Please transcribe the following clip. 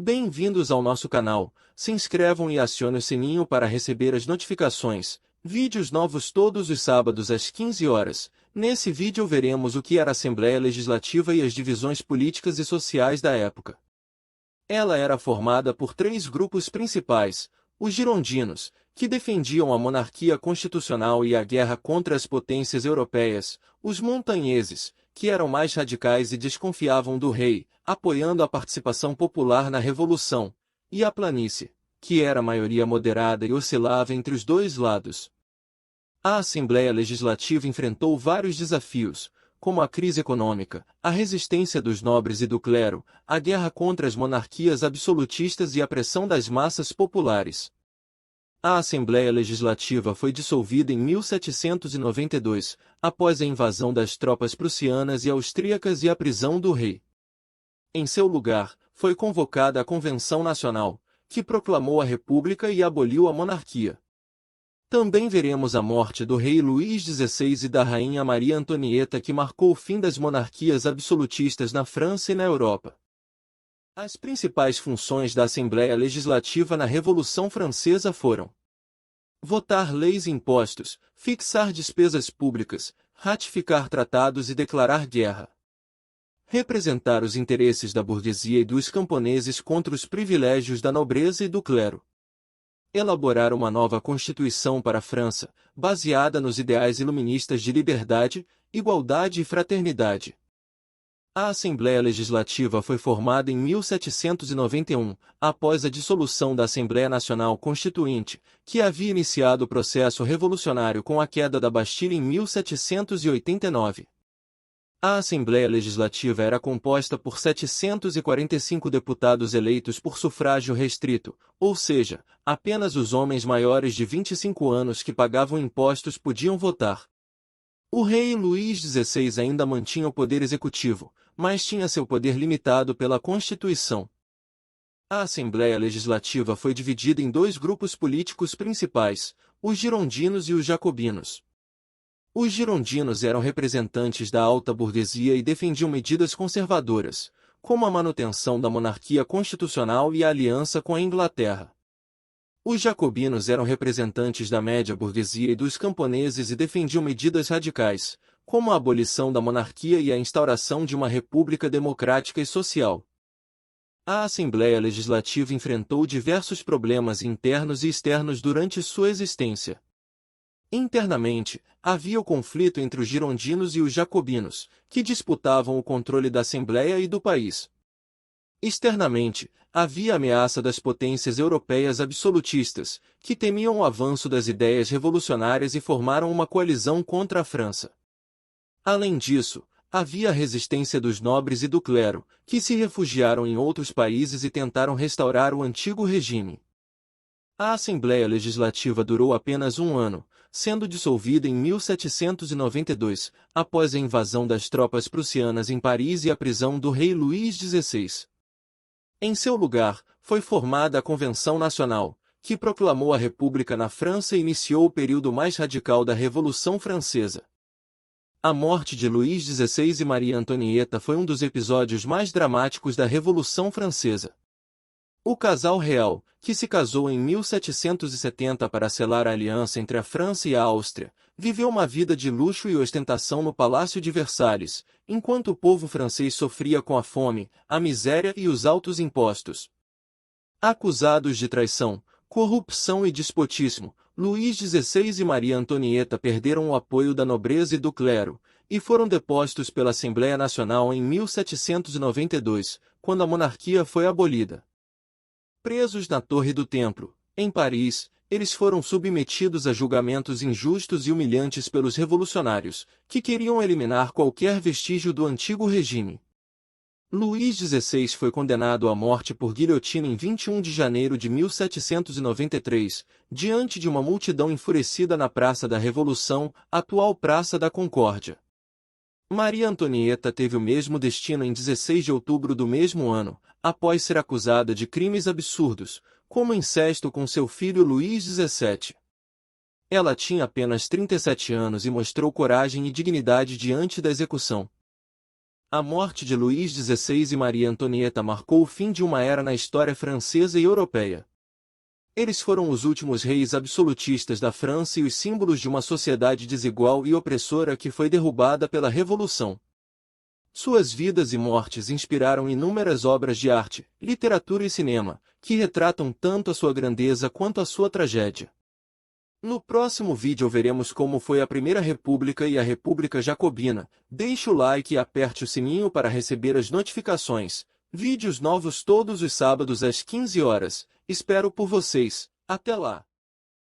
Bem-vindos ao nosso canal, se inscrevam e acione o sininho para receber as notificações, vídeos novos todos os sábados às 15 horas. Nesse vídeo veremos o que era a Assembleia Legislativa e as divisões políticas e sociais da época. Ela era formada por três grupos principais: os girondinos, que defendiam a monarquia constitucional e a guerra contra as potências europeias; os montanheses, que eram mais radicais e desconfiavam do rei, apoiando a participação popular na Revolução; e a planície, que era maioria moderada e oscilava entre os dois lados. A Assembleia Legislativa enfrentou vários desafios, como a crise econômica, a resistência dos nobres e do clero, a guerra contra as monarquias absolutistas e a pressão das massas populares. A Assembleia Legislativa foi dissolvida em 1792, após a invasão das tropas prussianas e austríacas e a prisão do rei. Em seu lugar, foi convocada a Convenção Nacional, que proclamou a República e aboliu a monarquia. Também veremos a morte do rei Luís XVI e da rainha Maria Antonieta, que marcou o fim das monarquias absolutistas na França e na Europa. As principais funções da Assembleia Legislativa na Revolução Francesa foram: votar leis e impostos, fixar despesas públicas, ratificar tratados e declarar guerra. Representar os interesses da burguesia e dos camponeses contra os privilégios da nobreza e do clero. Elaborar uma nova Constituição para a França, baseada nos ideais iluministas de liberdade, igualdade e fraternidade. A Assembleia Legislativa foi formada em 1791, após a dissolução da Assembleia Nacional Constituinte, que havia iniciado o processo revolucionário com a queda da Bastilha em 1789. A Assembleia Legislativa era composta por 745 deputados eleitos por sufrágio restrito, ou seja, apenas os homens maiores de 25 anos que pagavam impostos podiam votar. O rei Luís XVI ainda mantinha o poder executivo, mas tinha seu poder limitado pela Constituição. A Assembleia Legislativa foi dividida em dois grupos políticos principais, os girondinos e os jacobinos. Os girondinos eram representantes da alta burguesia e defendiam medidas conservadoras, como a manutenção da monarquia constitucional e a aliança com a Inglaterra. Os jacobinos eram representantes da média burguesia e dos camponeses e defendiam medidas radicais, como a abolição da monarquia e a instauração de uma república democrática e social. A Assembleia Legislativa enfrentou diversos problemas internos e externos durante sua existência. Internamente, havia o conflito entre os girondinos e os jacobinos, que disputavam o controle da Assembleia e do país. Externamente, havia a ameaça das potências europeias absolutistas, que temiam o avanço das ideias revolucionárias e formaram uma coalizão contra a França. Além disso, havia a resistência dos nobres e do clero, que se refugiaram em outros países e tentaram restaurar o antigo regime. A Assembleia Legislativa durou apenas um ano, sendo dissolvida em 1792, após a invasão das tropas prussianas em Paris e a prisão do rei Luís XVI. Em seu lugar, foi formada a Convenção Nacional, que proclamou a República na França e iniciou o período mais radical da Revolução Francesa. A morte de Luís XVI e Maria Antonieta foi um dos episódios mais dramáticos da Revolução Francesa. O casal real, que se casou em 1770 para selar a aliança entre a França e a Áustria, viveu uma vida de luxo e ostentação no Palácio de Versalhes, enquanto o povo francês sofria com a fome, a miséria e os altos impostos. Acusados de traição, corrupção e despotismo, Luís XVI e Maria Antonieta perderam o apoio da nobreza e do clero, e foram depostos pela Assembleia Nacional em 1792, quando a monarquia foi abolida. Presos na Torre do Templo, em Paris, eles foram submetidos a julgamentos injustos e humilhantes pelos revolucionários, que queriam eliminar qualquer vestígio do antigo regime. Luís XVI foi condenado à morte por guilhotina em 21 de janeiro de 1793, diante de uma multidão enfurecida na Praça da Revolução, atual Praça da Concórdia. Maria Antonieta teve o mesmo destino em 16 de outubro do mesmo ano, após ser acusada de crimes absurdos, como incesto com seu filho Luís XVII. Ela tinha apenas 37 anos e mostrou coragem e dignidade diante da execução. A morte de Luís XVI e Maria Antonieta marcou o fim de uma era na história francesa e europeia. Eles foram os últimos reis absolutistas da França e os símbolos de uma sociedade desigual e opressora que foi derrubada pela Revolução. Suas vidas e mortes inspiraram inúmeras obras de arte, literatura e cinema, que retratam tanto a sua grandeza quanto a sua tragédia. No próximo vídeo veremos como foi a Primeira República e a República Jacobina. Deixe o like e aperte o sininho para receber as notificações. Vídeos novos todos os sábados às 15 horas. Espero por vocês. Até lá!